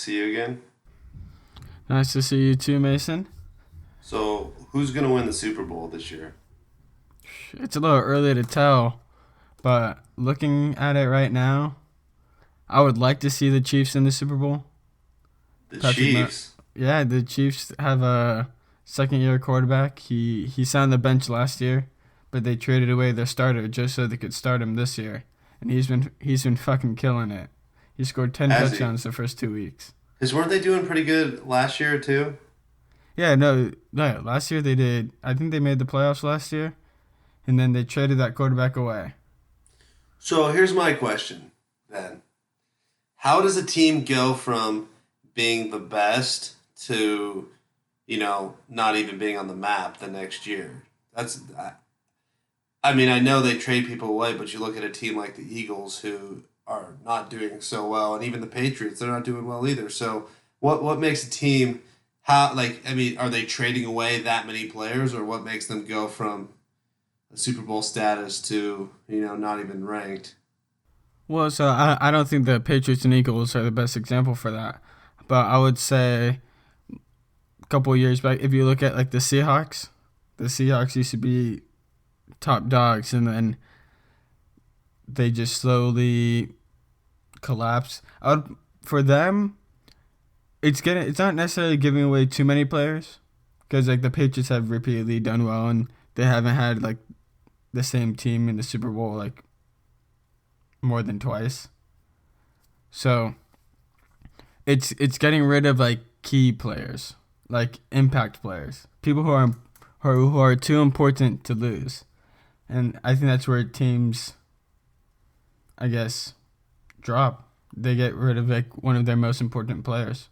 see you again. Nice to see you too, Mason. So, who's going to win the Super Bowl this year? It's a little early to tell, but looking at it right now, I would like to see the Chiefs in the Super Bowl. The Patrick, Chiefs. yeah, the Chiefs have a second-year quarterback. He sat on the bench last year, but they traded away their starter just so they could start him this year, and he's been fucking killing it. He scored 10 Has he? touchdowns the first 2 weeks. Because weren't they doing pretty good last year, too? Yeah, no. Last year they did. I think they made the playoffs last year, and then they traded that quarterback away. So, here's my question then. How does a team go from being the best to, not even being on the map the next year? I mean, I know they trade people away, but you look at a team like the Eagles who are not doing so well, and even the Patriots, they're not doing well either. So, what makes a team are they trading away that many players, or what makes them go from a Super Bowl status to not even ranked? Well, so I don't think the Patriots and Eagles are the best example for that, but I would say a couple of years back, if you look at like the Seahawks used to be top dogs, and then they just slowly collapsed. For them, it's not necessarily giving away too many players, because like the Patriots have repeatedly done well, and they haven't had like the same team in the Super Bowl like more than twice. So it's getting rid of like key players, like impact players, people who are too important to lose, and I think that's where teams, I guess, drop. They get rid of like one of their most important players.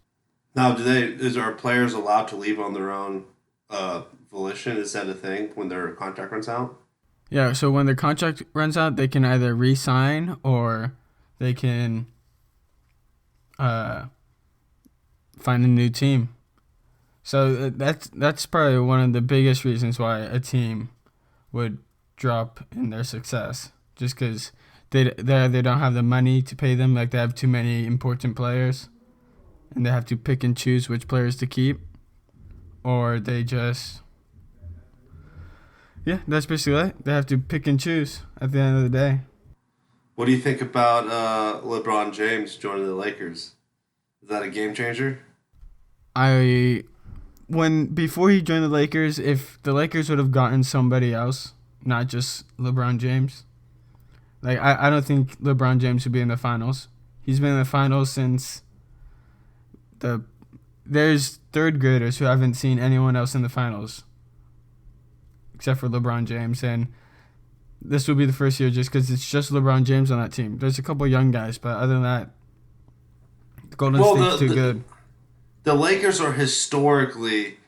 Now, are players allowed to leave on their own volition? Is that a thing when their contract runs out? Yeah, so when their contract runs out, they can either re-sign or they can uh, find a new team. So that's probably one of the biggest reasons why a team would drop in their success, just because they don't have the money to pay them. Like they have too many important players, and they have to pick and choose which players to keep, or they just yeah, that's basically it. They have to pick and choose at the end of the day. What do you think about LeBron James joining the Lakers? Is that a game changer? I when Before he joined the Lakers, if the Lakers would have gotten somebody else, not just LeBron James, like I don't think LeBron James would be in the finals. He's been in the finals since the there's third graders who haven't seen anyone else in the finals except for LeBron James, and this will be the first year just because it's just LeBron James on that team. There's a couple young guys, but other than that, Golden Well, State's too the good. the Lakers are historically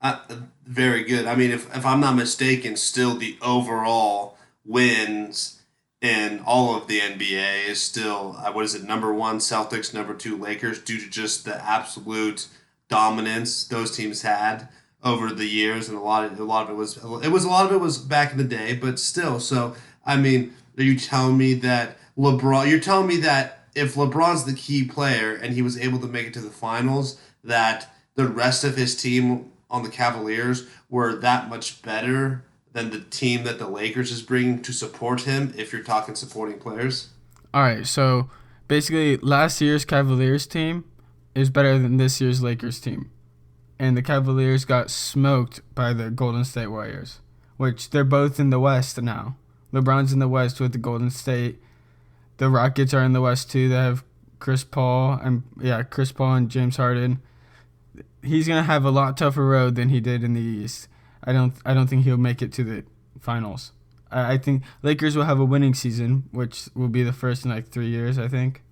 uh, very good. I mean, if I'm not mistaken, still the overall wins in all of the NBA is still what is it? Number one Celtics, number two Lakers, due to just the absolute dominance those teams had over the years, and a lot of it was back in the day, but still. So I mean, are you telling me that LeBron? You're telling me that if LeBron's the key player and he was able to make it to the finals, that the rest of his team on the Cavaliers were that much better than the team that the Lakers is bringing to support him, if you're talking supporting players? All right, so basically, last year's Cavaliers team is better than this year's Lakers team, and the Cavaliers got smoked by the Golden State Warriors, which they're both in the West now. LeBron's in the West with the Golden State. The Rockets are in the West too. They have Chris Paul and James Harden. He's gonna have a lot tougher road than he did in the East. I don't think he'll make it to the finals. I think Lakers will have a winning season, which will be the first in like 3 years. I think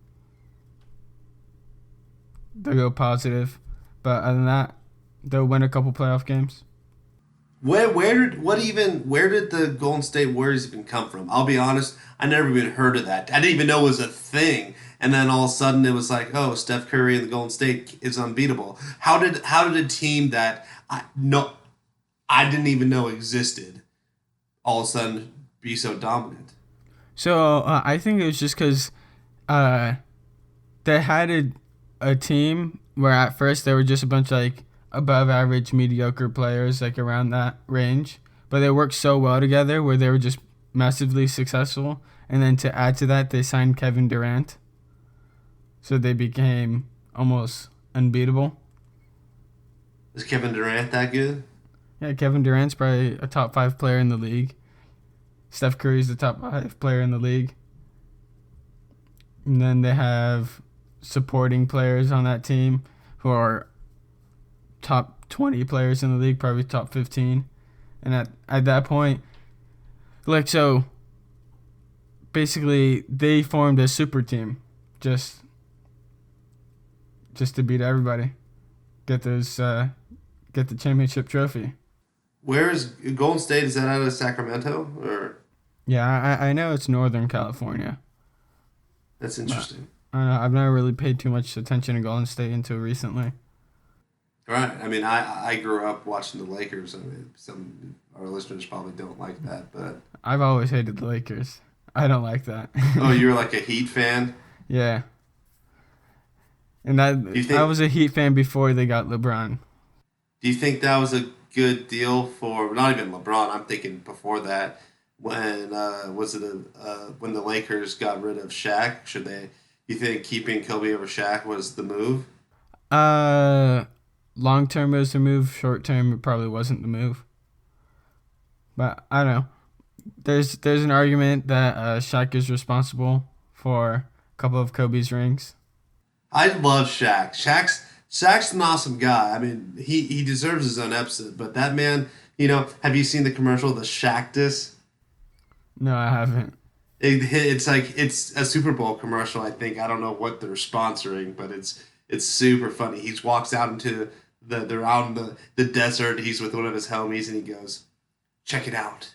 they'll go positive, but other than that, they'll win a couple playoff games. Where did the Golden State Warriors even come from? I'll be honest, I never even heard of that. I didn't even know it was a thing. And then all of a sudden it was like, oh, Steph Curry and the Golden State is unbeatable. How did a team that I didn't even know existed all of a sudden be so dominant? So I think it was just because uh, they had a team where at first they were just a bunch of like above average mediocre players like around that range, but they worked so well together where they were just massively successful. And then to add to that, they signed Kevin Durant, so they became almost unbeatable. Is Kevin Durant that good? Yeah, Kevin Durant's probably a top 5 player in the league. Steph Curry's the top 5 player in the league. And then they have supporting players on that team who are top 20 players in the league, probably top 15. And at that point, like, so basically they formed a super team just to beat everybody, get get the championship trophy. Where is Golden State? Is that out of Sacramento or? Yeah, I know it's Northern California. That's interesting. I don't know, I've never really paid too much attention to Golden State until recently. Right. I mean, I grew up watching the Lakers. I mean, some our listeners probably don't like that, but I've always hated the Lakers. I don't like that. oh, you're like a Heat fan. Yeah. And Do you I think? was a Heat fan before they got LeBron. Do you think that was a good deal for not even LeBron? I'm thinking before that. When was it when the Lakers got rid of Shaq? Should they? You think keeping Kobe over Shaq was the move? Uh, Long term it was the move. Short term it probably wasn't the move. But I don't know. There's an argument that Shaq is responsible for a couple of Kobe's rings. I love Shaq. Shaq's an awesome guy. I mean, he deserves his own episode. But that man, have you seen the commercial, the Shaqtus? No, I haven't. It's like it's a Super Bowl commercial. I think I don't know what they're sponsoring, but it's super funny. He walks out into they're out in the desert. He's with one of his homies, and he goes, "Check it out.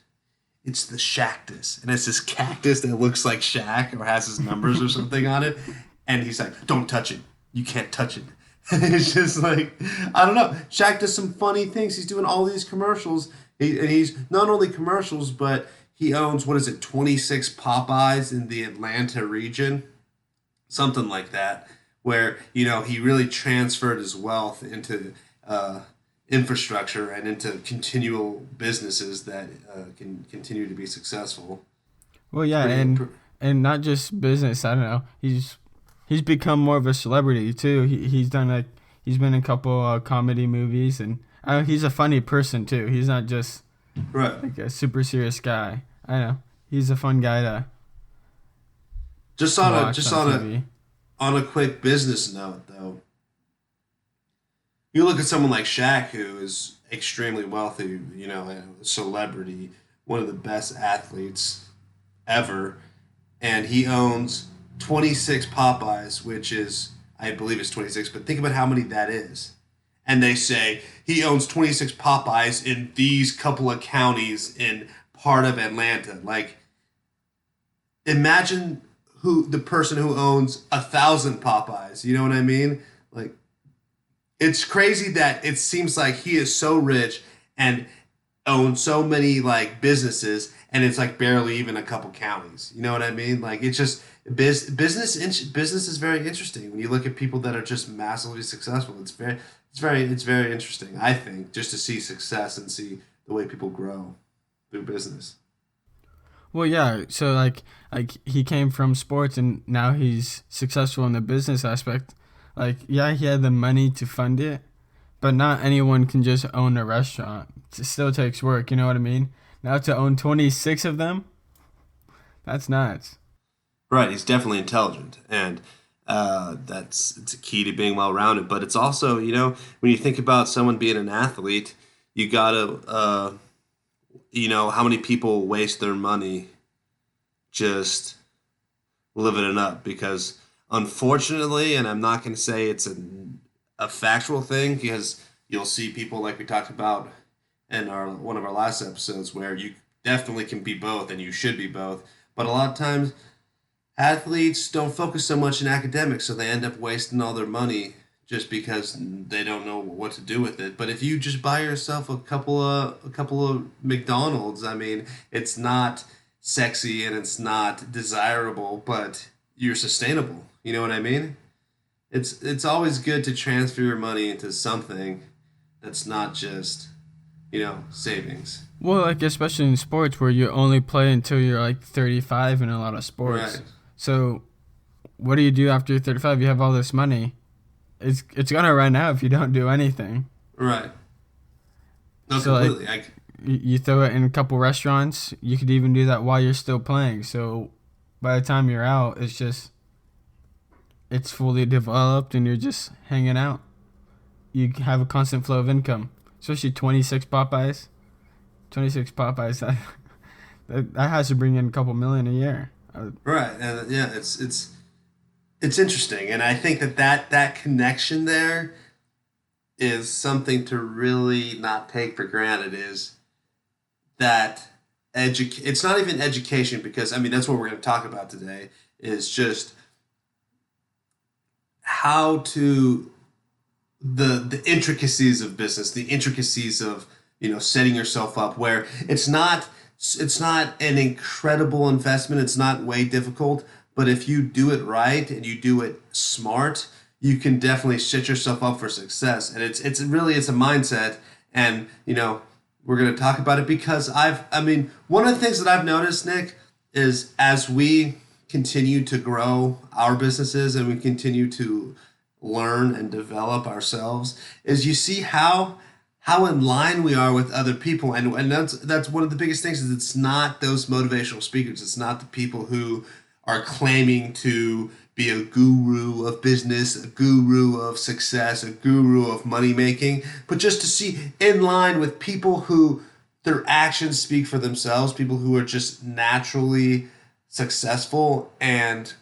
It's the Shaqtus," and it's this cactus that looks like Shaq or has his numbers or something on it. And he's like, "Don't touch it. You can't touch it." And it's just like, I don't know. Shaq does some funny things. He's doing all these commercials, and he's not only commercials, but he owns, what is it, 26 Popeyes in the Atlanta region, something like that, where he really transferred his wealth into infrastructure and into continual businesses that can continue to be successful. Well, yeah, Pretty, and pr- and not just business. I don't know. He's become more of a celebrity too. He's done like he's been in a couple comedy movies, and he's a funny person too. He's not just right. like a super serious guy. I know he's a fun guy Just to on a watch just on on a TV. on a quick business note, though, you look at someone like Shaq, who is extremely wealthy, a celebrity, one of the best athletes ever, and he owns 26 Popeyes, which is, I believe it's 26, but think about how many that is. And they say he owns 26 Popeyes in these couple of counties in part of Atlanta. Like, imagine who the person who owns 1,000 Popeyes. You know what I mean? Like, it's crazy that it seems like he is so rich and owns so many like businesses, and it's like barely even a couple counties. You know what I mean? Like, it's just business is very interesting when you look at people that are just massively successful. It's very interesting. I think just to see success and see the way people grow through business. Well, yeah. So like he came from sports and now he's successful in the business aspect. Like, yeah, he had the money to fund it, but not anyone can just own a restaurant. It still takes work. You know what I mean? Now to own 26 of them, that's nuts. Right, he's definitely intelligent, and it's a key to being well rounded. But it's also, when you think about someone being an athlete, you gotta, how many people waste their money just living it up because, unfortunately, and I'm not going to say it's a factual thing because you'll see people like we talked about in our one of our last episodes where you definitely can be both and you should be both. But a lot of times athletes don't focus so much in academics, so they end up wasting all their money just because they don't know what to do with it. But if you just buy yourself a couple of McDonald's, I mean, it's not sexy and it's not desirable, but you're sustainable. You know what I mean? It's always good to transfer your money into something that's not just, savings. Well, like especially in sports where you only play until you're like 35 in a lot of Right. sports. So what do you do after you're 35? You have all this money. It's gonna run out if you don't do anything. Right. No, So like completely. you throw it in a couple restaurants. You could even do that while you're still playing. So by the time you're out, it's fully developed and you're just hanging out. You have a constant flow of income, especially 26 Popeyes. 26 Popeyes that has to bring in a couple million a year. Right. And yeah, it's interesting, and I think that connection there is something to really not take for granted. Is that it's not even education, because I mean that's what we're going to talk about today. Is just how to the intricacies of business, the intricacies of setting yourself up, where it's not an incredible investment, it's not way difficult, but if you do it right and you do it smart, you can definitely set yourself up for success. And it's a mindset, and we're going to talk about it because I mean, one of the things that I've noticed, Nick, is as we continue to grow our businesses and we continue to learn and develop ourselves, is you see how in line we are with other people, and that's one of the biggest things. Is it's not those motivational speakers, it's not the people who are claiming to be a guru of business, a guru of success, a guru of money making, but just to see in line with people who their actions speak for themselves, people who are just naturally successful. And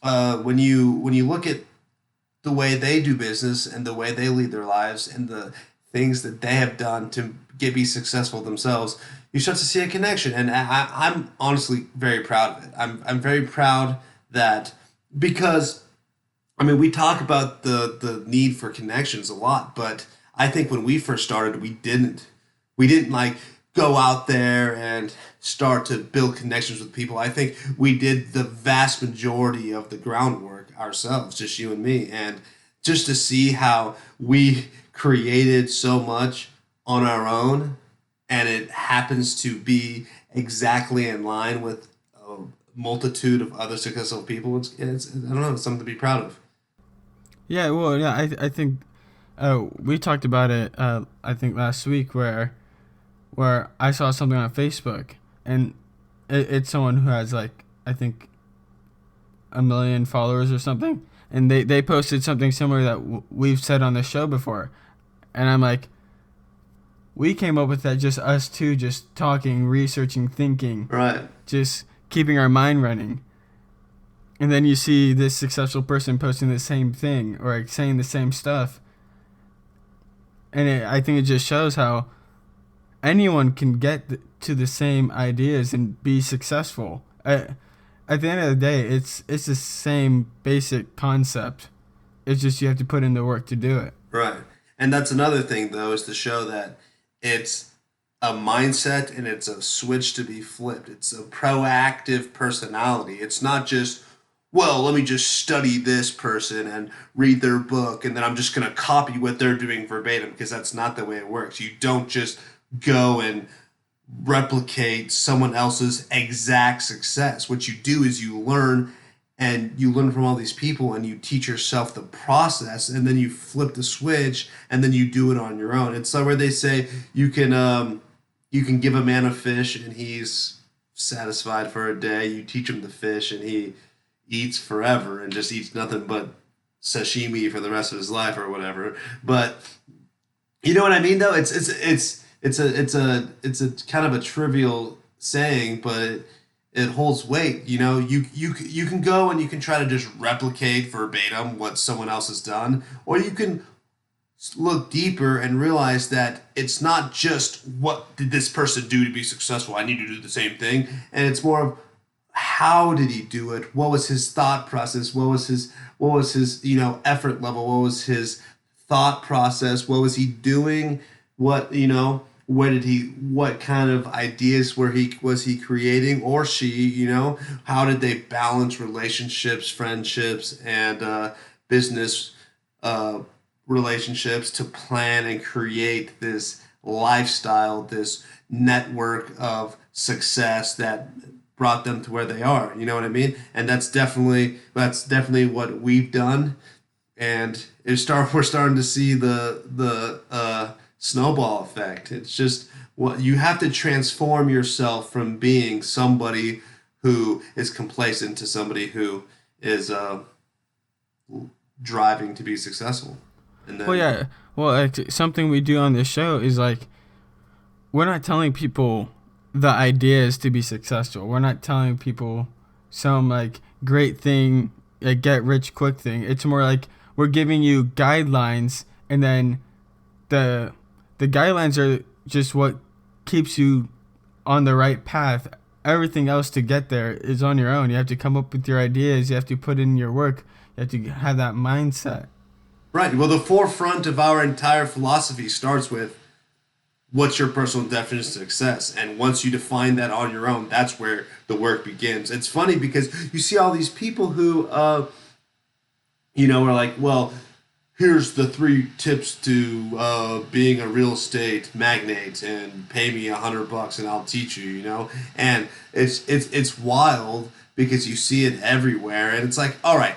when you look at the way they do business and the way they lead their lives and the things that they have done to be successful themselves, you start to see a connection. And I'm honestly very proud of it. I'm very proud that, because I mean, we talk about the need for connections a lot, but I think when we first started, we didn't like go out there and start to build connections with people. I think we did the vast majority of the groundwork ourselves, just you and me, and just to see how we created so much on our own, and it happens to be exactly in line with a multitude of other successful people. It's I don't know, it's something to be proud of. Yeah, well, yeah, I think we talked about it. I think last week where I saw something on Facebook, and it's someone who has like I think a million followers or something, and they posted something similar that we've said on the show before, and I'm like, we came up with that, just us two, just talking, researching, thinking, Right. just keeping our mind running. And then you see this successful person posting the same thing or like saying the same stuff, and I think it just shows how anyone can get to the same ideas and be successful. At the end of the day, it's the same basic concept. It's just you have to put in the work to do it. Right. And that's another thing, though, is to show that it's a mindset and it's a switch to be flipped. It's a proactive personality. It's not just, well, let me just study this person and read their book and then I'm just going to copy what they're doing verbatim, because that's not the way it works. You don't just go and replicate someone else's exact success. What you do is you learn, and you learn from all these people and you teach yourself the process, and then you flip the switch and then you do it on your own. It's like where they say you can give a man a fish and he's satisfied for a day. You teach him the fish and he eats forever and just eats nothing but sashimi for the rest of his life or whatever. But you know what I mean, though. It's a kind of a trivial saying, but it holds weight. You can go and you can try to just replicate verbatim what someone else has done, or you can look deeper and realize that it's not just what did this person do to be successful. I need to do the same thing, and it's more of how did he do it? What was his thought process? What was his effort level? What was his thought process? What was he doing? What kind of ideas was he creating, or she? How did they balance relationships, friendships, and business uh, relationships to plan and create this lifestyle, this network of success that brought them to where they are. You know what I mean? And that's definitely what we've done. And we're starting to see the snowball effect. It's just what you have to transform yourself from being somebody who is complacent to somebody who is driving to be successful. And Well, then yeah. Well, like, something we do on this show is like we're not telling people the idea is to be successful. We're not telling people some like great thing, a get rich quick thing. It's more like we're giving you guidelines, and then the the guidelines are just what keeps you on the right path. Everything else to get there is on your own. You have to come up with your ideas. You have to put in your work. You have to have that mindset. right. Well, the forefront of our entire philosophy starts with what's your personal definition of success, and once you define that on your own, that's where the work begins. It's funny because you see all these people who are like, well, here's the 3 tips to being a real estate magnate, and pay me $100 and I'll teach you. And it's wild because you see it everywhere, and it's like, all right,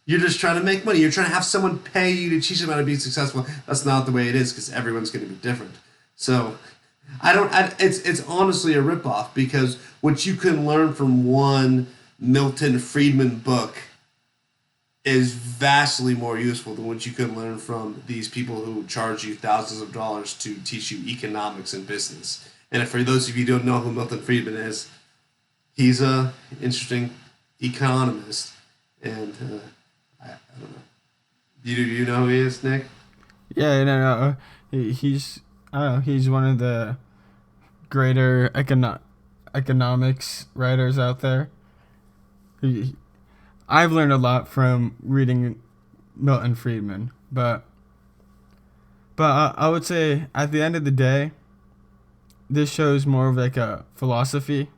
you're just trying to make money. You're trying to have someone pay you to teach them how to be successful. That's not the way it is, because everyone's going to be different. So it's honestly a ripoff, because what you can learn from one Milton Friedman book is vastly more useful than what you can learn from these people who charge you thousands of dollars to teach you economics and business. And for those of you who don't know who Milton Friedman is, he's a interesting economist, and I don't know. You know who he is, Nick? Yeah, no. He's I don't know. He's one of the greater economics writers out there. He, I've learned a lot from reading Milton Friedman, but I would say at the end of the day, this show is more of like a philosophy,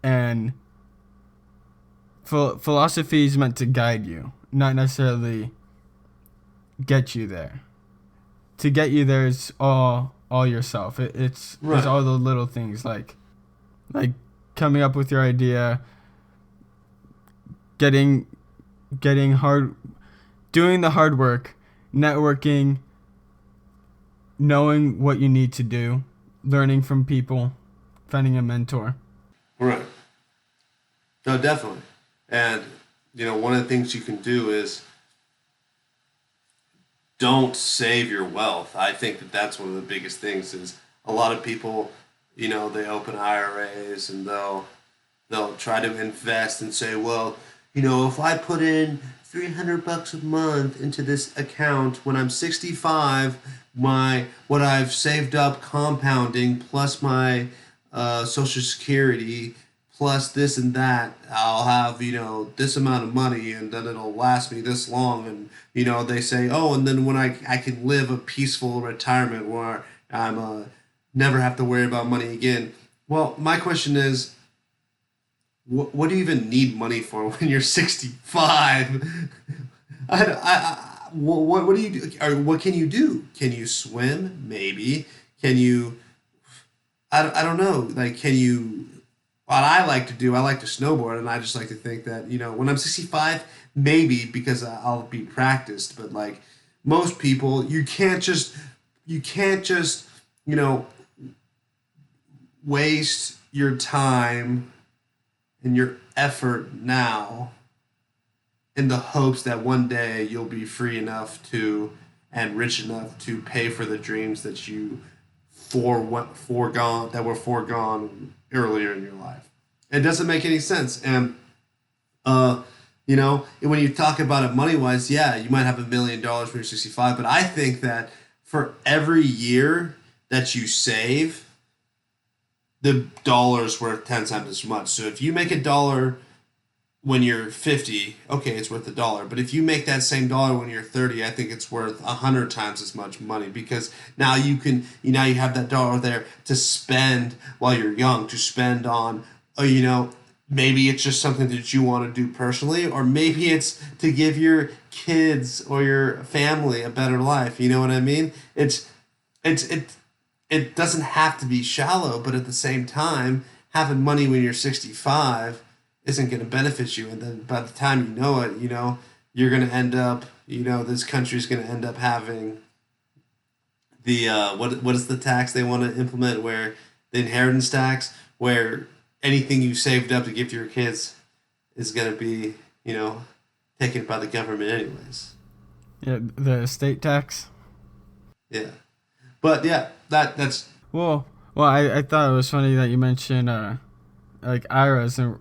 and philosophy is meant to guide you, not necessarily get you there. To get you there is all yourself. It's Right. all the little things like coming up with your idea, getting hard, doing the hard work, networking, knowing what you need to do, learning from people, finding a mentor. Right. No, definitely. And one of the things you can do is don't save your wealth. I think that that's one of the biggest things. Is a lot of people, they open IRAs, and they'll try to invest and say, well, if I put in $300 a month into this account when I'm 65, what I've saved up compounding plus my Social Security plus this and that, I'll have this amount of money, and then it'll last me this long. And they say, oh, and then when I can live a peaceful retirement where I'm never have to worry about money again. Well, my question is, what do you even need money for when you're 65? What do you do? Or what can you do? Can you swim? Maybe. Can you? I don't know. Like, can you? What I like to do, I like to snowboard, and I just like to think that when I'm 65, maybe, because I'll be practiced. But like most people, you can't just waste your time and your effort now in the hopes that one day you'll be free enough to and rich enough to pay for the dreams that you foregone earlier in your life. It doesn't make any sense. And when you talk about it money wise, yeah, you might have $1 million when you're 65, but I think that for every year that you save, the dollar is worth 10 times as much. So if you make $1 when you're 50, okay, it's worth $1. But if you make that same dollar when you're 30, I think it's worth 100 times as much money, because now you have that dollar there to spend while you're young, to spend on, maybe it's just something that you want to do personally, or maybe it's to give your kids or your family a better life. You know what I mean? It it doesn't have to be shallow, but at the same time, having money when you're 65 isn't going to benefit you. And then by the time you know it, you're going to end up, this country's going to end up having the what is the tax they want to implement, where the inheritance tax, where anything you saved up to give to your kids is going to be, taken by the government anyways. Yeah, the estate tax. Yeah. But yeah, that's Well, I thought it was funny that you mentioned like IRAs, and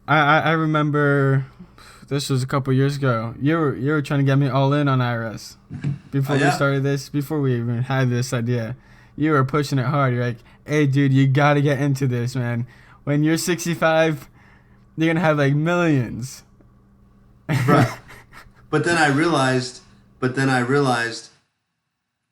I remember this was a couple years ago. You were trying to get me all in on IRAs before we started this, before we even had this idea. You were pushing it hard. You're like, "Hey, dude, you got to get into this, man. When you're 65, you're gonna have like millions." Right. But then I realized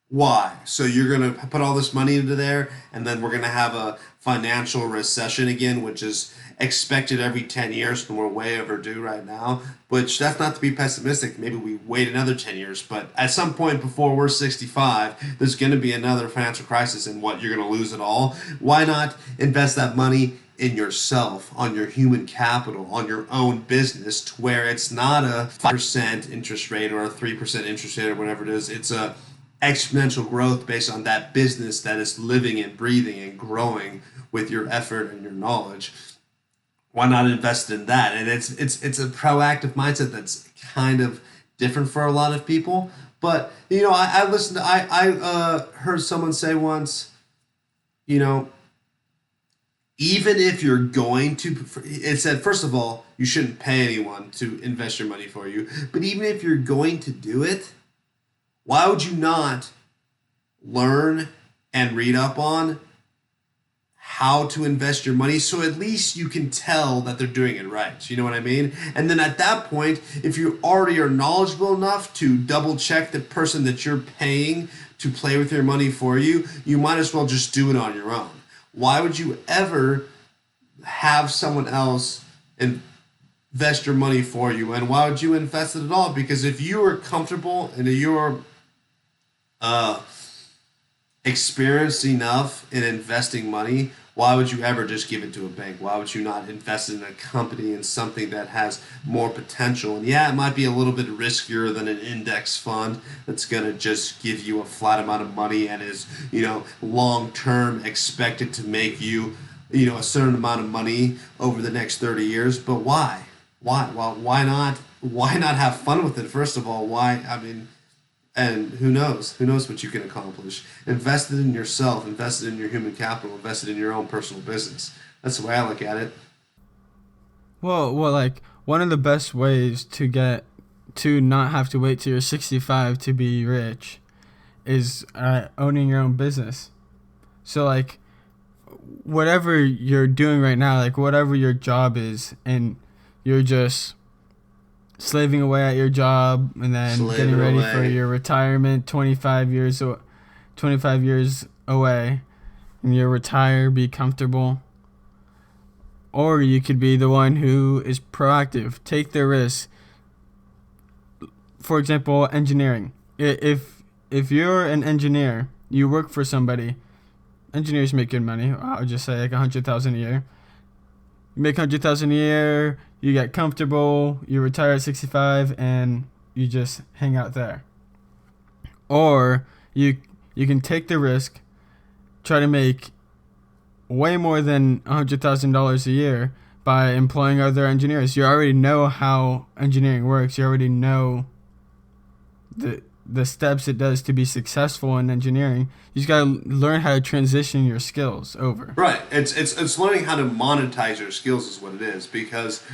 why. So you're going to put all this money into there, and then we're going to have a financial recession again, which is expected every 10 years, and we're way overdue right now. Which, that's not to be pessimistic. Maybe we wait another 10 years. But at some point before we're 65, there's going to be another financial crisis, and what, you're going to lose it all? Why not invest that money in yourself, on your human capital, on your own business, to where it's not a 5% interest rate or a 3% interest rate or whatever it is. It's a exponential growth based on that business that is living and breathing and growing with your effort and your knowledge. Why not invest in that? And it's a proactive mindset that's kind of different for a lot of people. But I listened. I heard someone say once, even if you're going to, it said, first of all, you shouldn't pay anyone to invest your money for you. But even if you're going to do it, why would you not learn and read up on how to invest your money, so at least you can tell that they're doing it right? You know what I mean? And then at that point, if you already are knowledgeable enough to double check the person that you're paying to play with your money for you, you might as well just do it on your own. Why would you ever have someone else invest your money for you? And why would you invest it at all? Because if you are comfortable and you're experienced enough in investing money, why would you ever just give it to a bank? Why would you not invest in a company, in something that has more potential? And yeah, it might be a little bit riskier than an index fund that's going to just give you a flat amount of money and is, long term expected to make you, a certain amount of money over the next 30 years. But why? Well, why not? Why not have fun with it? First of all, why? I mean, and who knows? Who knows what you can accomplish? Invest it in yourself. Invest it in your human capital. Invest it in your own personal business. That's the way I look at it. Well, like one of the best ways to not have to wait till you're 65 to be rich is owning your own business. So like, whatever you're doing right now, like whatever your job is, and you're just slaving away at your job and then getting ready for your retirement 25 years away, and you retire, be comfortable. Or you could be the one who is proactive, take the risk. For example, engineering. If you're an engineer, you work for somebody. Engineers make good money. I would just say like $100,000 a year. You make $100,000 a year. You get comfortable. You retire at 65, and you just hang out there. Or you can take the risk, try to make way more than $100,000 a year by employing other engineers. You already know how engineering works. You already know the steps it does to be successful in engineering. You just gotta learn how to transition your skills over. Right. It's learning how to monetize your skills is what it is. Because,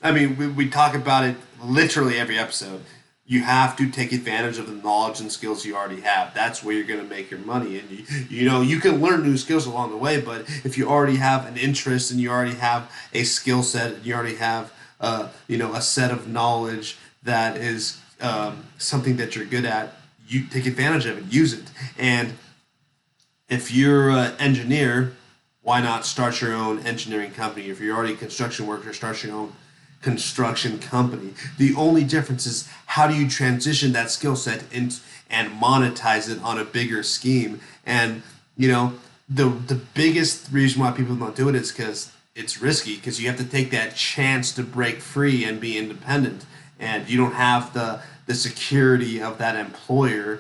I mean, we talk about it literally every episode. You have to take advantage of the knowledge and skills you already have. That's where you're going to make your money. And you can learn new skills along the way, but if you already have an interest and you already have a skill set, and you already have a set of knowledge that is something that you're good at, you take advantage of it, use it. And if you're an engineer, why not start your own engineering company? If you're already a construction worker, start your own construction company. The only difference is how do you transition that skill set and monetize it on a bigger scheme. And you know, the biggest reason why people don't do it is because it's risky, because you have to take that chance to break free and be independent, and you don't have the security of that employer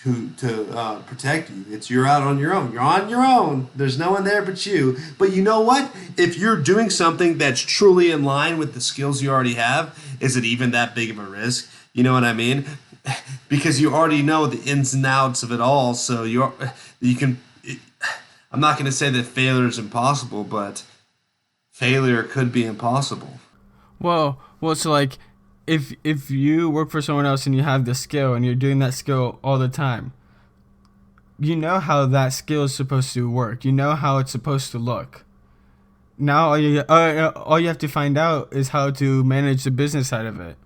to protect you. It's you're out on your own. You're on your own. There's no one there but you. But you know what? If you're doing something that's truly in line with the skills you already have, is it even that big of a risk? You know what I mean? Because you already know the ins and outs of it all. So you can. I'm not going to say that failure is impossible, but failure could be impossible. Well, so like, if you work for someone else and you have the skill and you're doing that skill all the time, you know how that skill is supposed to work. You know how it's supposed to look. Now all you have to find out is how to manage the business side of it.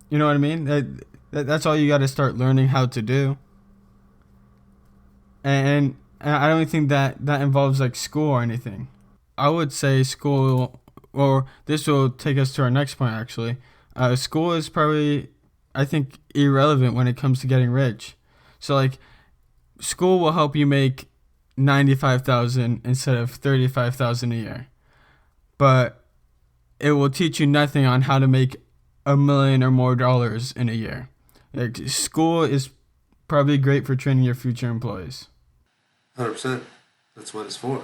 You know what I mean? That's all you got to start learning how to do. And I don't think that involves like school or anything. I would say school, or this will take us to our next point actually. School is probably, I think, irrelevant when it comes to getting rich. So like, school will help you make 95,000 instead of 35,000 a year, but it will teach you nothing on how to make $1 million or more in a year. Like, school is probably great for training your future employees. 100%. That's what it's for.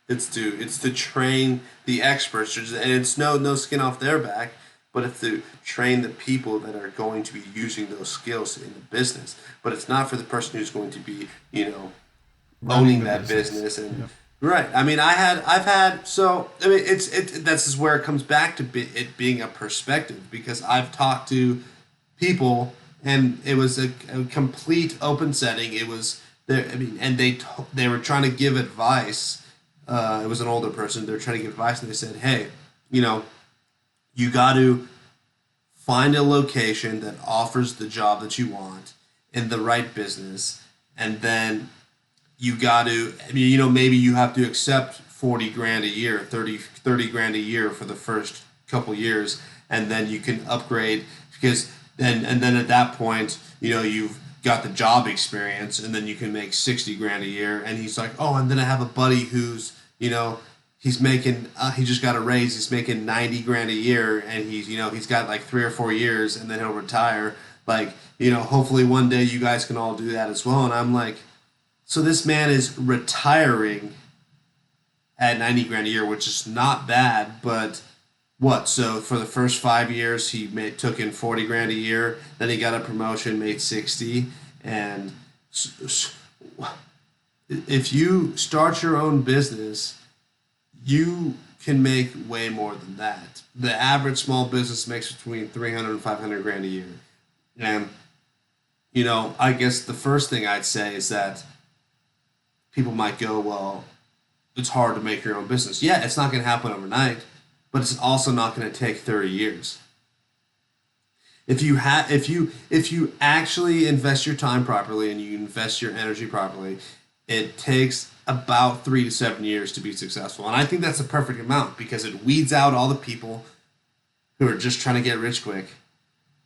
It's to train the experts, and it's no skin off their back, but it's to train the people that are going to be using those skills in the business. But it's not for the person who's going to be, owning that business. And yep. Right. I mean, this is where it comes back to it being a perspective, because I've talked to people and it was a complete open setting. It was there. I mean, and they were trying to give advice. It was an older person. They were trying to give advice, and they said, "Hey, you got to find a location that offers the job that you want in the right business, and then you got to, maybe you have to accept 40 grand a year, 30 grand a year for the first couple years, and then you can upgrade, because then at that point, you've got the job experience, and then you can make 60 grand a year." And he's like, "Oh, and then I have a buddy who's, he's making, he just got a raise. He's making 90 grand a year, and he's got like 3 or 4 years, and then he'll retire. Like, hopefully one day you guys can all do that as well." And I'm like, so this man is retiring at 90 grand a year, which is not bad, but what? So for the first 5 years, he took in 40 grand a year. Then he got a promotion, made 60, and if you start your own business, you can make way more than that. The average small business makes between 300 and 500 grand a year. And, I guess the first thing I'd say is that people might go, well, it's hard to make your own business. Yeah, it's not going to happen overnight, but it's also not going to take 30 years. If you actually invest your time properly and you invest your energy properly, it takes about 3 to 7 years to be successful. And I think that's a perfect amount, because it weeds out all the people who are just trying to get rich quick.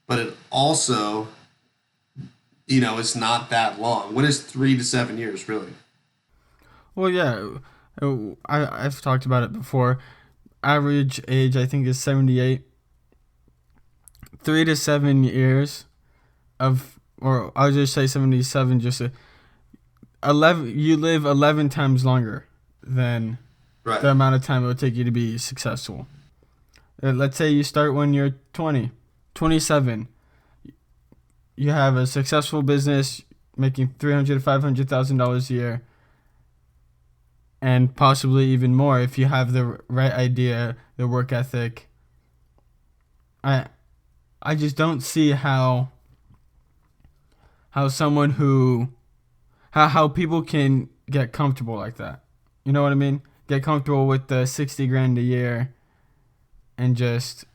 But it also, it's not that long. What is 3 to 7 years, really? Well, yeah, I've talked about it before. Average age, I think, is 78. 3 to 7 years or I'll just say 77, just 11. You live 11 times longer than right. The amount of time it would take you to be successful. Let's say you start when you're 20, 27. You have a successful business making $300,000 to $500,000 a year, and possibly even more if you have the right idea, the work ethic. I just don't see how someone how people can get comfortable like that. You know what I mean? Get comfortable with the 60 grand a year and just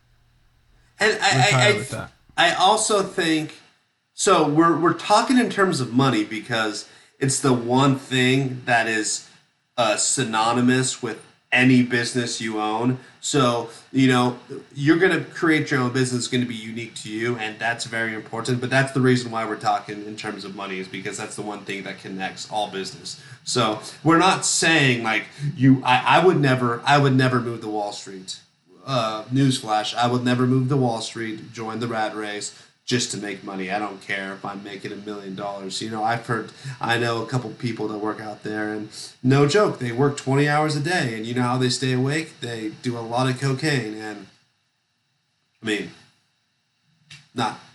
retire with that. I also think, so we're talking in terms of money, because it's the one thing that is synonymous with any business you own. So, you know, you're going to create your own business, it's going to be unique to you, and that's very important. But that's the reason why we're talking in terms of money, is because that's the one thing that connects all business. So we're not saying like I would never move to Wall Street. Newsflash, I would never move to Wall Street, join the rat race just to make money. I don't care if I'm making $1 million. You know, I know a couple people that work out there, and no joke, they work 20 hours a day, and you know how they stay awake? They do a lot of cocaine, and I mean,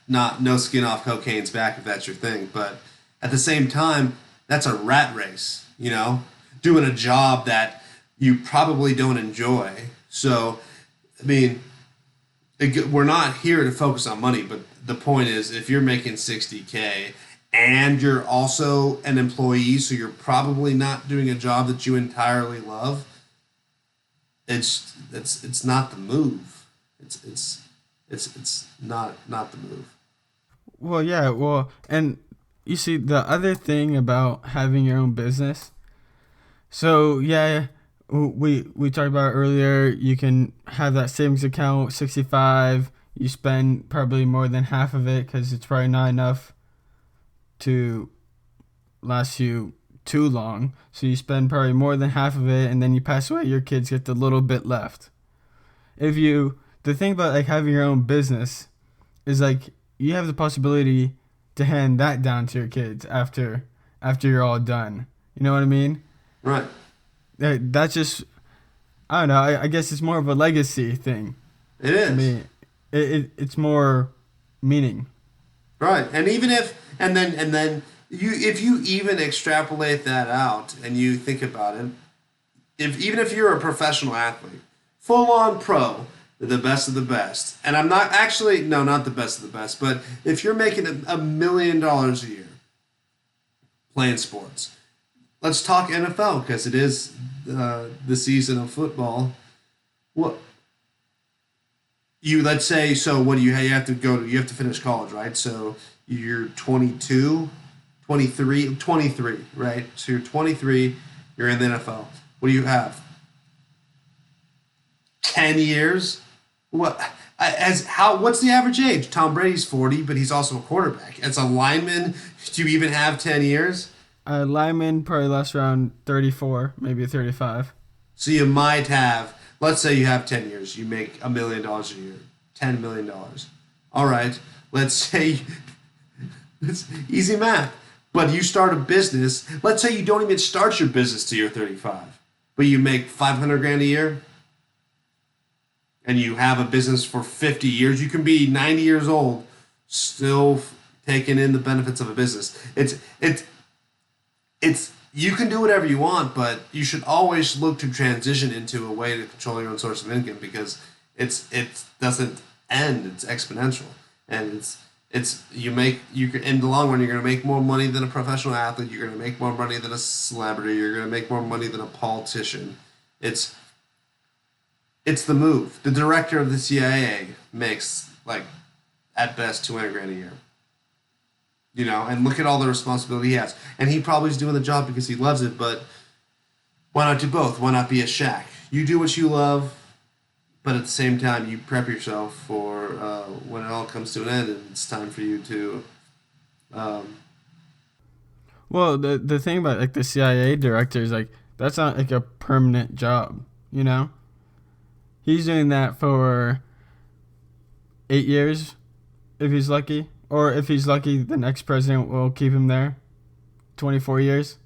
no skin off cocaine's back if that's your thing, but at the same time, that's a rat race, you know, doing a job that you probably don't enjoy. So, I mean, we're not here to focus on money, but the point is, if you're making 60K and you're also an employee, so you're probably not doing a job that you entirely love, it's not the move. It's not the move. Well, yeah, well, and you see the other thing about having your own business. So yeah, we talked about earlier. You can have that savings account, 65. You spend probably more than half of it because it's probably not enough to last you too long. So you spend probably more than half of it, and then you pass away. Your kids get the little bit left. If you The thing about like having your own business is like you have the possibility to hand that down to your kids after you're all done. You know what I mean? Right. That's just, I don't know. I guess it's more of a legacy thing It to is. me. It's more meaning. Right. And then you if you even extrapolate that out and you think about it, if you're a professional athlete, full on pro, the best of the best, and I'm not actually no, not the best of the best, but if you're making $1 million a year playing sports, let's talk NFL because it is the season of football. What you let's say so what do you have to you have to finish college, right? So you're 22, 23, 23, right? So you're 23, you're in the NFL. What do you have? 10 years? What as how what's the average age? Tom Brady's 40, but he's also a quarterback. As a lineman, do you even have 10 years? Lineman probably lasts around 34, maybe 35. So you might have, let's say you have 10 years, you make $1 million a year, $10 million. All right, let's say it's easy math. But you start a business. Let's say you don't even start your business till you're 35, but you make 500 grand a year, and you have a business for 50 years. You can be 90 years old, still taking in the benefits of a business. It's you can do whatever you want, but you should always look to transition into a way to control your own source of income because it doesn't end. It's exponential, and it's you can, in the long run you're going to make more money than a professional athlete. You're going to make more money than a celebrity. You're going to make more money than a politician. It's it's the move. The director of the CIA makes like at best 200 grand a year. You know, and look at all the responsibility he has. And he probably is doing the job because he loves it, but why not do both? Why not be a Shaq? You do what you love, but at the same time, you prep yourself for when it all comes to an end and it's time for you to. Um, Well, the thing about like the CIA director is like that's not like a permanent job, you know? He's doing that for 8 years if he's lucky. Or if he's lucky, the next president will keep him there 24 years.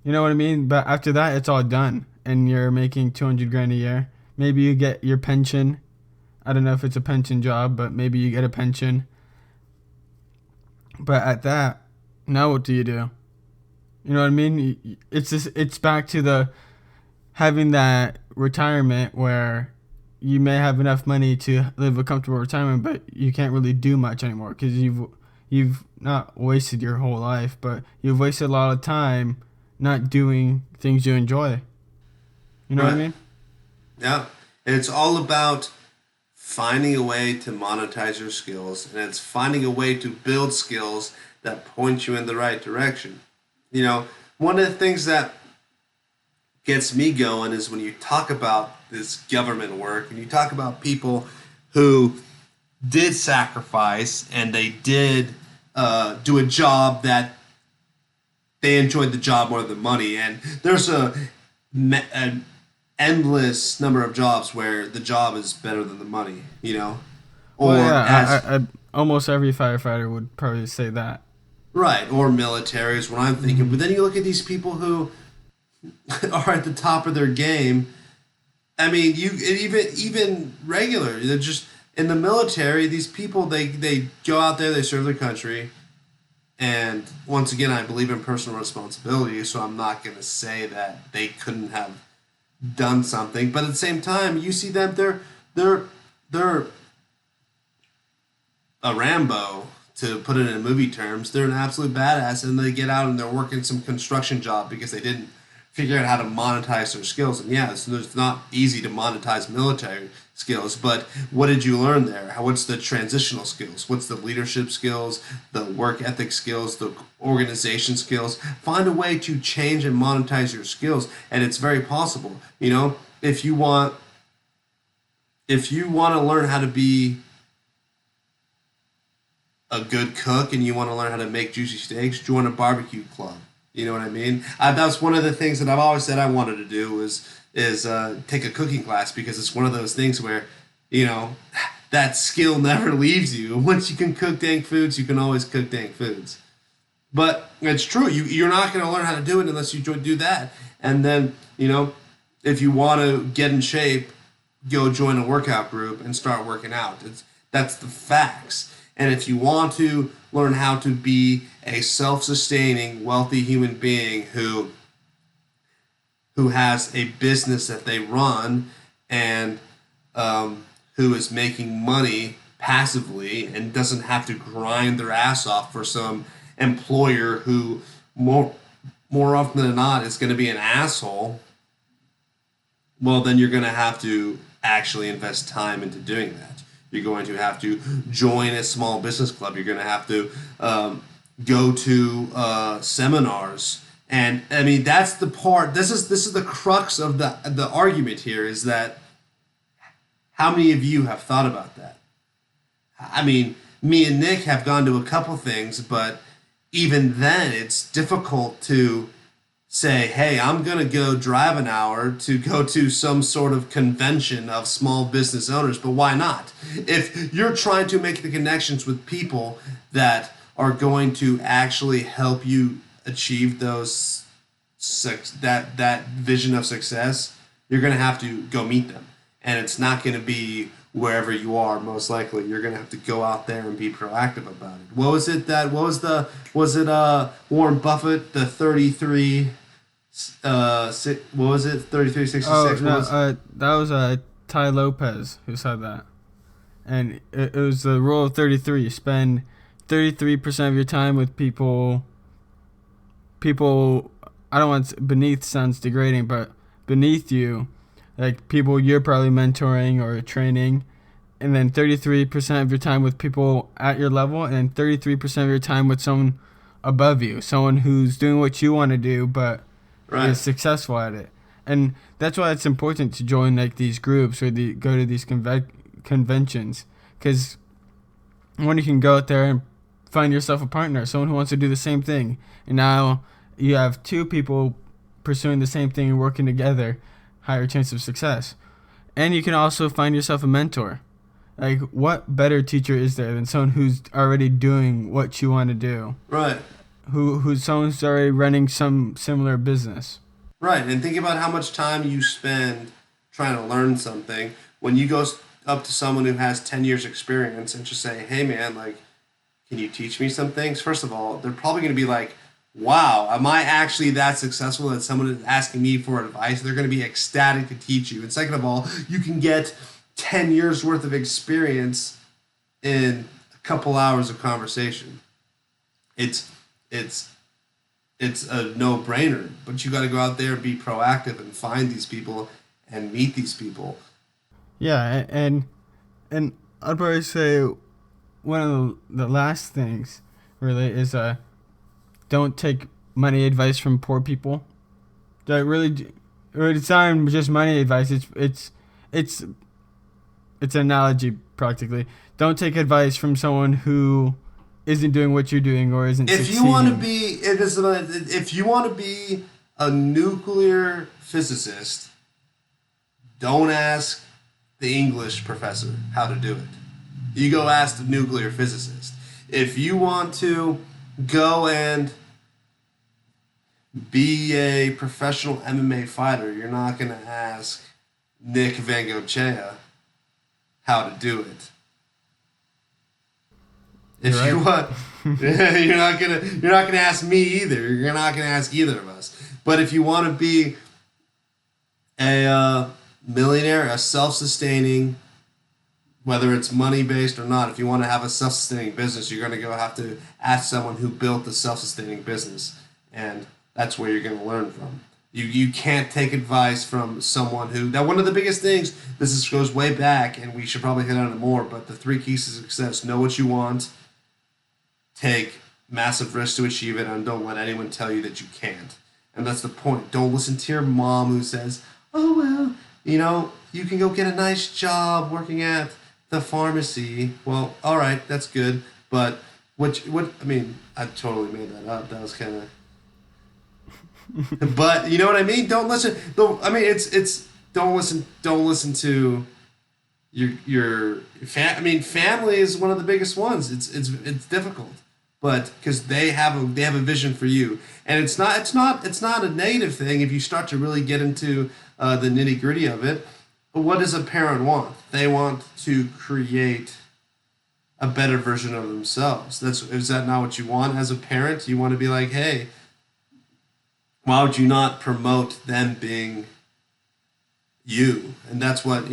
You know what I mean? But after that, it's all done. And you're making 200 grand a year. Maybe you get your pension. I don't know if it's a pension job, but maybe you get a pension. But at that, now what do you do? You know what I mean? It's back to the having that retirement where you may have enough money to live a comfortable retirement, but you can't really do much anymore because you've not wasted your whole life, but you've wasted a lot of time not doing things you enjoy. You know what I right. mean? Yeah. And it's all about finding a way to monetize your skills, and it's finding a way to build skills that point you in the right direction. You know, one of the things that gets me going is when you talk about this government work and you talk about people who did sacrifice and they did do a job that they enjoyed the job more than money. And there's an endless number of jobs where the job is better than the money, you know? Well, Or as I almost every firefighter would probably say that. right, or military is what I'm thinking. But then you look at these people who are at the top of their game. I mean, you even regular. They're just in the military. These people they go out there, they serve their country, and once again, I believe in personal responsibility. So I'm not going to say that they couldn't have done something, but at the same time, you see them they're a Rambo, to put it in movie terms. They're an absolute badass, and they get out and they're working some construction job because they didn't figure out how to monetize their skills. And yeah, it's not easy to monetize military skills, but what did you learn there? What's the transitional skills? What's the leadership skills, the work ethic skills, the organization skills? Find a way to change and monetize your skills, and it's very possible. You know, if you want to learn how to be a good cook and you want to learn how to make juicy steaks, join a barbecue club. You know what I mean? That's one of the things that I've always said I wanted to do is take a cooking class, because it's one of those things where, you know, that skill never leaves you. Once you can cook dank foods, you can always cook dank foods. But it's true. You're not going to learn how to do it unless you do that. And then, you know, if you want to get in shape, go join a workout group and start working out. That's the facts. And if you want to learn how to be a self-sustaining, wealthy human being who has a business that they run and who is making money passively and doesn't have to grind their ass off for some employer who more often than not is going to be an asshole, well, then you're going to have to actually invest time into doing that. You're going to have to join a small business club. You're going to have to go to seminars. And I mean, that's the part. This is the crux of the argument here, is that how many of you have thought about that? I mean, me and Nick have gone to a couple things, but even then, it's difficult to say, hey, I'm going to go drive an hour to go to some sort of convention of small business owners, but why not? If you're trying to make the connections with people that are going to actually help you achieve that vision of success, you're going to have to go meet them. And it's not going to be wherever you are. Most likely you're going to have to go out there and be proactive about it. Was it Warren Buffett, the 33 what was it? 3366. Oh no, that was Ty Lopez who said that, and it was the rule of 33. You spend 33% of your time with people. I don't want beneath sounds degrading, but beneath you, like people you're probably mentoring or training, and then 33% of your time with people at your level, and then 33% of your time with someone above you, someone who's doing what you want to do, but Right. is successful at it. And that's why it's important to join like these groups or go to these conventions, because when you can go out there and find yourself a partner, someone who wants to do the same thing, and now you have two people pursuing the same thing and working together, higher chance of success. And you can also find yourself a mentor. Like, what better teacher is there than someone who's already doing what you want to do? Right. Who's someone's already running some similar business. Right. And think about how much time you spend trying to learn something. When you go up to someone who has 10 years experience and just say, hey man, like, can you teach me some things? First of all, they're probably going to be like, wow, am I actually that successful that someone is asking me for advice? They're going to be ecstatic to teach you. And second of all, you can get 10 years worth of experience in a couple hours of conversation. It's it's a no-brainer, but you got to go out there and be proactive and find these people and meet these people. Yeah, and I'd probably say one of the last things really is don't take money advice from poor people. That really it's not even just money advice. It's it's an analogy practically. Don't take advice from someone who isn't doing what you're doing or isn't If you want to succeeding. be, if you want to be a nuclear physicist, don't ask the English professor how to do it. You go ask the nuclear physicist. If you want to go and be a professional MMA fighter, you're not going to ask Nick Vangochea how to do it. You're If you right. want, you're not gonna ask me either. You're not gonna ask either of us. But if you want to be a millionaire, a self-sustaining, whether it's money based or not, if you want to have a self-sustaining business, you're gonna go have to ask someone who built the self-sustaining business, and that's where you're gonna learn from. You can't take advice from someone who now one of the biggest things goes way back and we should probably hit on it more, but the three keys to success: know what you want, take massive risks to achieve it, and don't let anyone tell you that you can't. And that's the point. Don't listen to your mom who says, "Oh well, you can go get a nice job working at the pharmacy." Well, all right, that's good, but what I mean, I totally made that up. That was kind of, but you know what I mean. Don't listen. Don't, I mean, it's don't listen to I mean, family is one of the biggest ones. It's difficult, but because they have a vision for you, and it's not a negative thing if you start to really get into the nitty gritty of it. But what does a parent want? They want to create a better version of themselves. Is that not what you want as a parent? You want to be like, hey, why would you not promote them being you? And that's what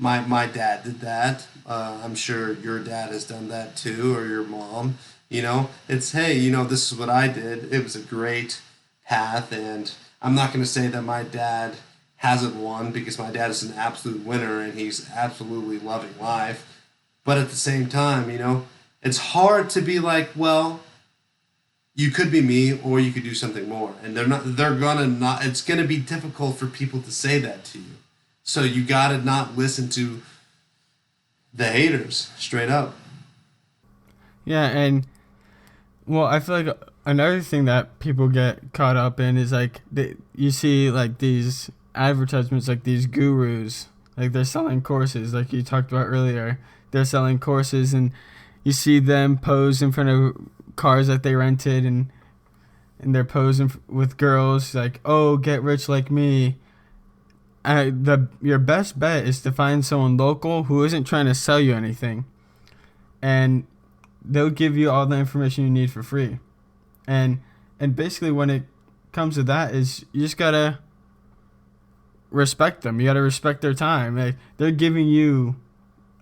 my dad did that. I'm sure your dad has done that too, or your mom. It's, hey, this is what I did. It was a great path, and I'm not going to say that my dad hasn't won, because my dad is an absolute winner and he's absolutely loving life. But at the same time, it's hard to be like, well, you could be me or you could do something more, and they're gonna not it's gonna be difficult for people to say that to you, so you gotta not listen to the haters straight up. Yeah, and well, I feel like another thing that people get caught up in is like you see like these advertisements, like these gurus, like they're selling courses, like you talked about earlier. They're selling courses, and you see them pose in front of cars that they rented, and they're posing with girls like, "Oh, get rich like me." The your best bet is to find someone local who isn't trying to sell you anything, and they'll give you all the information you need for free. And and basically when it comes to that is you just gotta respect them. You gotta respect their time. Like they're giving you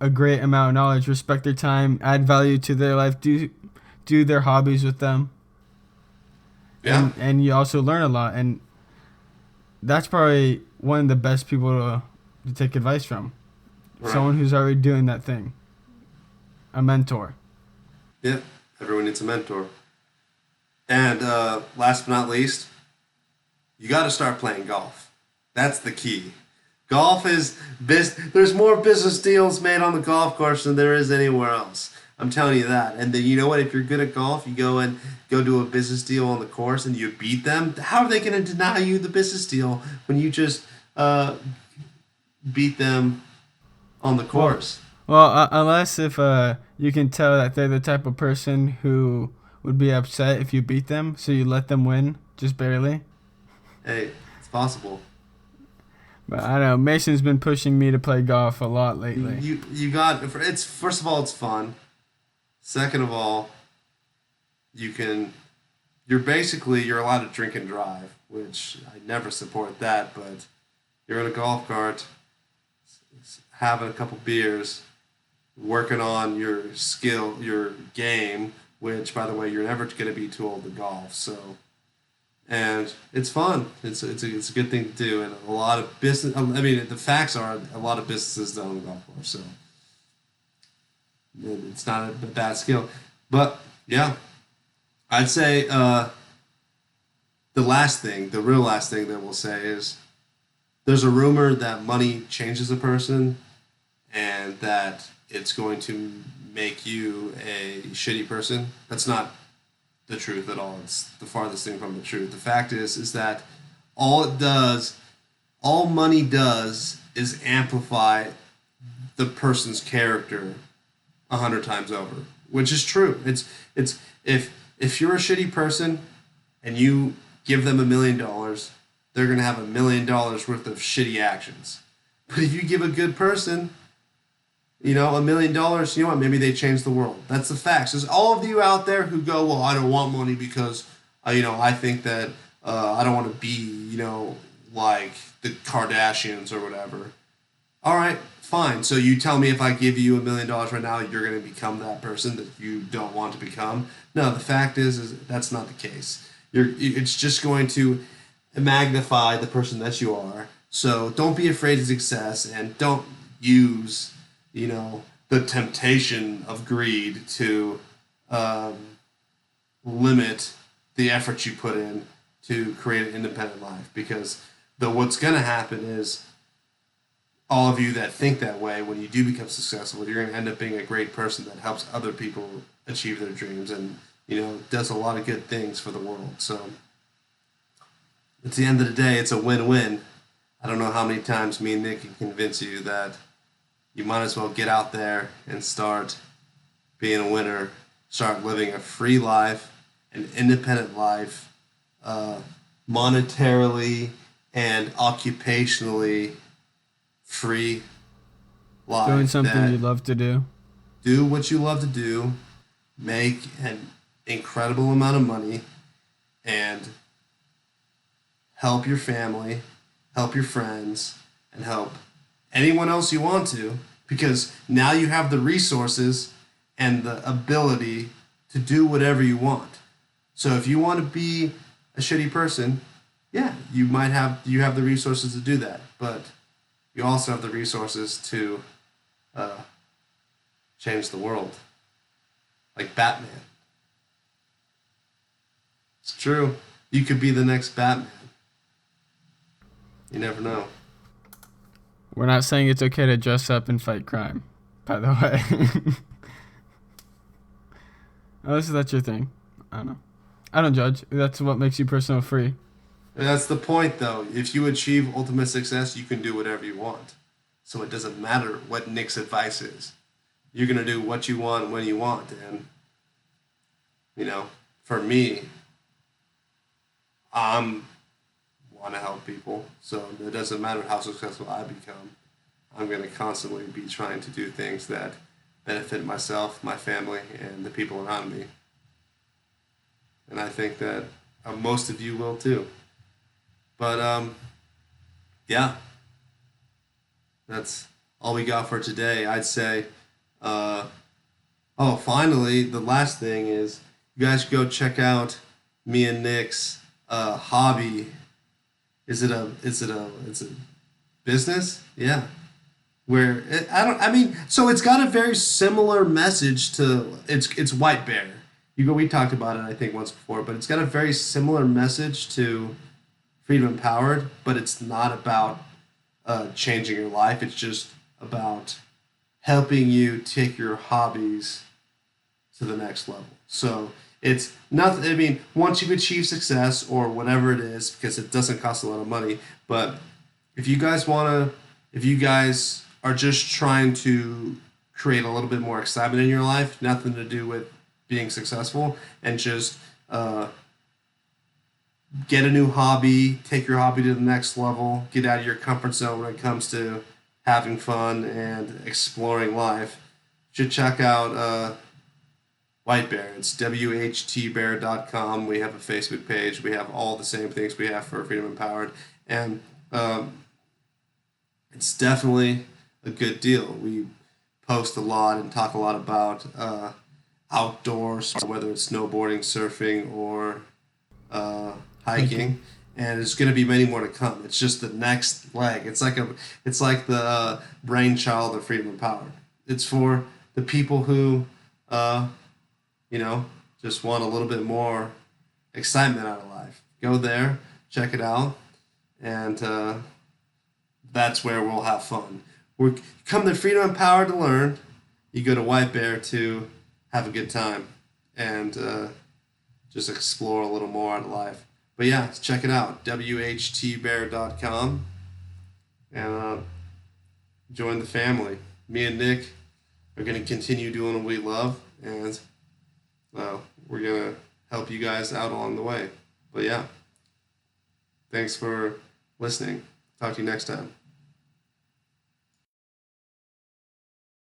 a great amount of knowledge. Respect their time. Add value to their life. Do their hobbies with them, Yeah. and you also learn a lot. And that's probably one of the best people to take advice from. Right. Someone who's already doing that thing. A mentor. Yeah. Everyone needs a mentor. And last but not least, you got to start playing golf. That's the key. Golf is there's more business deals made on the golf course than there is anywhere else. I'm telling you that. And then you know what? If you're good at golf, you go do a business deal on the course and you beat them. How are they going to deny you the business deal when you just beat them on the Well, course? unless if you can tell that they're the type of person who would be upset if you beat them, so you let them win just barely. Hey, it's possible. But I don't know. Mason's been pushing me to play golf a lot You lately. you got it's first of all it's fun. Second of all, you can you're allowed to drink and drive, which I never support that, but you're in a golf cart, having a couple beers, working on your skill, your game, which by the way, you're never going to be too old to golf. So, and it's fun. It's a good thing to do, and a lot of business. I mean, the facts are a lot of businesses don't own a golf course, so it's not a bad skill. But yeah, I'd say the real last thing that we'll say is there's a rumor that money changes a person and that it's going to make you a shitty person. That's not the truth at all. It's the farthest thing from the truth. The fact is that all it does, all money does, is amplify the person's character 100 times over, which is true. It's if you're a shitty person and you give them $1 million, they're gonna have $1 million worth of shitty actions. But if you give a good person, $1 million, you know what? Maybe they change the world. That's the facts. There's all of you out there who go, well, I don't want money because, I think that I don't want to be, like the Kardashians or whatever. All right, fine. So you tell me if I give you $1 million right now, you're going to become that person that you don't want to become. No, the fact is that's not the case. It's just going to magnify the person that you are. So don't be afraid of success and don't use, the temptation of greed to um, limit the effort you put in to create an independent life. Because what's going to happen is all of you that think that way, when you do become successful, you're going to end up being a great person that helps other people achieve their dreams and, does a lot of good things for the world. So at the end of the day, it's a win-win. I don't know how many times me and Nick can convince you that you might as well get out there and start being a winner, start living a free life, an independent life, monetarily and occupationally free life. Doing something you love to do. Do what you love to do, make an incredible amount of money, and help your family, help your friends, and help anyone else you want to, because now you have the resources and the ability to do whatever you want. So if you want to be a shitty person, yeah, you have the resources to do that, but you also have the resources to change the world, like Batman. It's true. You could be the next Batman. You never know. We're not saying it's okay to dress up and fight crime, by the way. Unless that's your thing. I don't know. I don't judge. That's what makes you personal free. And that's the point, though. If you achieve ultimate success, you can do whatever you want. So it doesn't matter what Nick's advice is. You're going to do what you want when you want. And, for me, I want to help people. So it doesn't matter how successful I become. I'm going to constantly be trying to do things that benefit myself, my family, and the people around me. And I think that most of you will too. But yeah, that's all we got for today. I'd say, finally, the last thing is you guys go check out me and Nick's hobby. It's a business? Yeah. So it's got a very similar message to, it's White Bear. We talked about it, I think, once before, but it's got a very similar message to Freedom Empowered, but it's not about changing your life. It's just about helping you take your hobbies to the next level. So it's nothing, once you've achieved success or whatever it is, because it doesn't cost a lot of money, but if you guys are just trying to create a little bit more excitement in your life, nothing to do with being successful, and just get a new hobby, take your hobby to the next level, get out of your comfort zone when it comes to having fun and exploring life, you should check out White Bear. It's whtbear.com. We have a Facebook page. We have all the same things we have for Freedom Empowered. And it's definitely a good deal. We post a lot and talk a lot about outdoors, whether it's snowboarding, surfing, or hiking. And there's going to be many more to come. It's just the next leg. It's like the brainchild of Freedom Empowered. It's for the people who just want a little bit more excitement out of life. Go there, check it out, and that's where we'll have fun. We come to Freedom and Power to learn. You go to White Bear to have a good time and just explore a little more out of life. But yeah, check it out, whtbear.com, and join the family. Me and Nick are going to continue doing what we love, and we're going to help you guys out along the way. But yeah, thanks for listening. Talk to you next time.